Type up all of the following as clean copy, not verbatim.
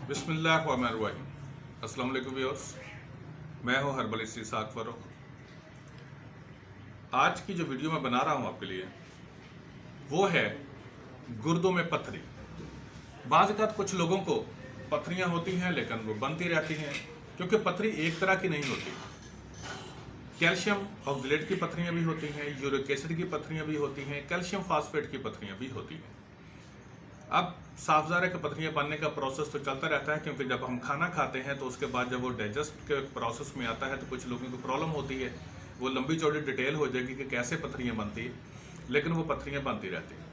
बिस्मिल्लाहिर्रहमानिर्रहीम। अस्सलाम वालेकुम व्यूअर्स, मैं हूं हर्बल इसाक फरोख। आज की जो वीडियो मैं बना रहा हूं आपके लिए वो है गुर्दों में पथरी। बाज़ औक़ात कुछ लोगों को पथरियां होती हैं लेकिन वो बनती रहती हैं, क्योंकि पथरी एक तरह की नहीं होती। कैल्शियम ऑक्सलेट की पथरियां भी होती हैं, यूरिक एसिड की पथरियां भी होती हैं, कैल्शियम फास्फेट की पथरियां भी होती हैं। अब साफजारे के पथरियाँ बनने का प्रोसेस तो चलता रहता है, क्योंकि जब हम खाना खाते हैं तो उसके बाद जब वो डाइजेस्ट के प्रोसेस में आता है तो कुछ लोगों को प्रॉब्लम होती है। वो लंबी चौड़ी डिटेल हो जाएगी कि कैसे पथरियाँ बनती है, लेकिन वो पथरियाँ बनती रहती हैं।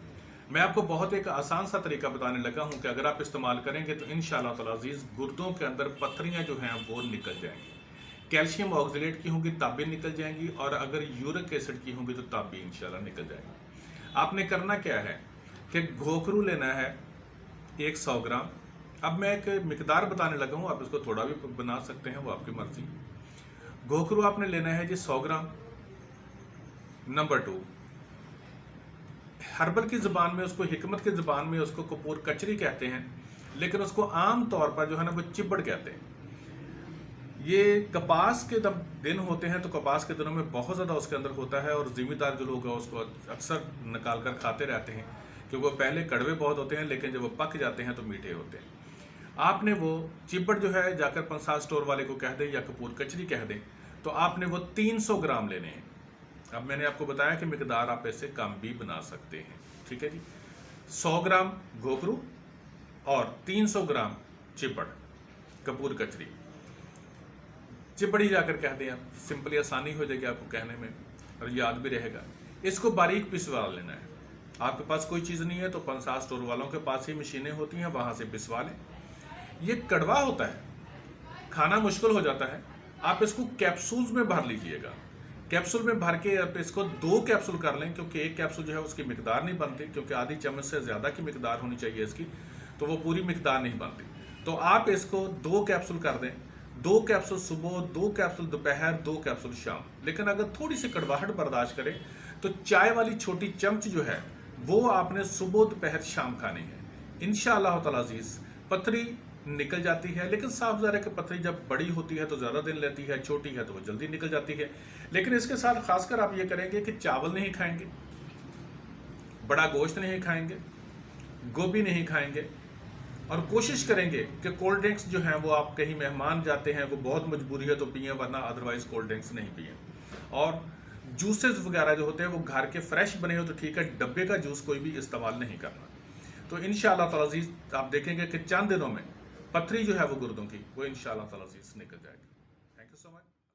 मैं आपको बहुत एक आसान सा तरीका बताने लगा हूँ कि अगर आप इस्तेमाल करेंगे तो इंशाअल्लाह ताला अज़ीज़ गुर्दों के अंदर पथरियाँ जो हैं वो निकल जाएंगी। कैल्शियम ऑक्सलेट की होंगी तब भी निकल जाएंगी, और अगर यूरिक एसिड की होंगी तो तब भी इंशाअल्लाह निकल जाएंगी। आपने करना क्या है कि घोखरू लेना है 100 ग्राम। अब मैं एक मिकदार बताने लगा हूँ, आप इसको थोड़ा भी बना सकते हैं, वो आपकी मर्जी। घोखरू आपने लेना है जी 100 ग्राम। नंबर 2, हर्बल की ज़बान में उसको, हिकमत की ज़बान में उसको कपूर कचरी कहते हैं, लेकिन उसको आम तौर पर जो है ना वो चिब्बड़ कहते हैं। ये कपास के जब दिन होते हैं तो कपास के दिनों में बहुत ज़्यादा उसके अंदर होता है, और ज़िम्मेदार जो लोग हैं उसको अक्सर निकाल कर खाते रहते हैं, क्योंकि वो पहले कड़वे बहुत होते हैं लेकिन जब वो पक जाते हैं तो मीठे होते हैं। आपने वो चिब्बड़ जो है जाकर पंसार स्टोर वाले को कह दें या कपूर कचरी कह दें, तो आपने वो 300 ग्राम लेने हैं। अब मैंने आपको बताया कि मिकदार आप ऐसे कम भी बना सकते हैं, ठीक है जी। 100 ग्राम घोघरू और 300 ग्राम चिब्बड़ कपूर कचरी। चिब्बड़ी जाकर कह दें आप, सिंपली आसानी हो जाएगी आपको कहने में और याद भी रहेगा। इसको बारीक पिसवा लेना है। आपके पास कोई चीज़ नहीं है तो पंसार स्टोर वालों के पास ही मशीनें होती हैं, वहाँ से पिसवा लें। ये कड़वा होता है, खाना मुश्किल हो जाता है। आप इसको कैप्सूल्स में भर लीजिएगा। कैप्सूल में भर के आप इसको 2 कैप्सूल कर लें, क्योंकि एक कैप्सूल जो है उसकी मिकदार नहीं बनती, क्योंकि आधी चम्मच से ज़्यादा की मिकदार होनी चाहिए इसकी, तो वो पूरी मिकदार नहीं बनती। तो आप इसको 2 कैप्सूल कर दें। 2 कैप्सूल सुबह, 2 कैप्सूल दोपहर, 2 कैप्सूल शाम। लेकिन अगर थोड़ी सी कड़वाहट बर्दाश्त करें तो चाय वाली छोटी चम्मच जो है वो आपने सुबह दोपहर शाम खानी है। इंशाअल्लाह ताला अज़ीज़ पथरी निकल जाती है। लेकिन साफ ज़ाहिर है कि पथरी जब बड़ी होती है तो ज़्यादा दिन लेती है, छोटी है तो वो जल्दी निकल जाती है। लेकिन इसके साथ खासकर आप ये करेंगे कि चावल नहीं खाएंगे, बड़ा गोश्त नहीं खाएंगे, गोभी नहीं खाएंगे, और कोशिश करेंगे कि कोल्ड ड्रिंक्स जो हैं वो, आप कहीं मेहमान जाते हैं, वो बहुत मजबूरी है तो पिए, वरना अदरवाइज़ कोल्ड ड्रिंक्स नहीं पिए। और जूसेस वगैरह जो होते हैं वो घर के फ्रेश बने हो तो ठीक है, डब्बे का जूस कोई भी इस्तेमाल नहीं करना। तो इंशाअल्लाह ताला अज़ीज़ आप देखेंगे कि चंद दिनों में पथरी जो है वो गुर्दों की, वो इंशाअल्लाह ताला अज़ीज़ निकल जाएगी। Thank you so much.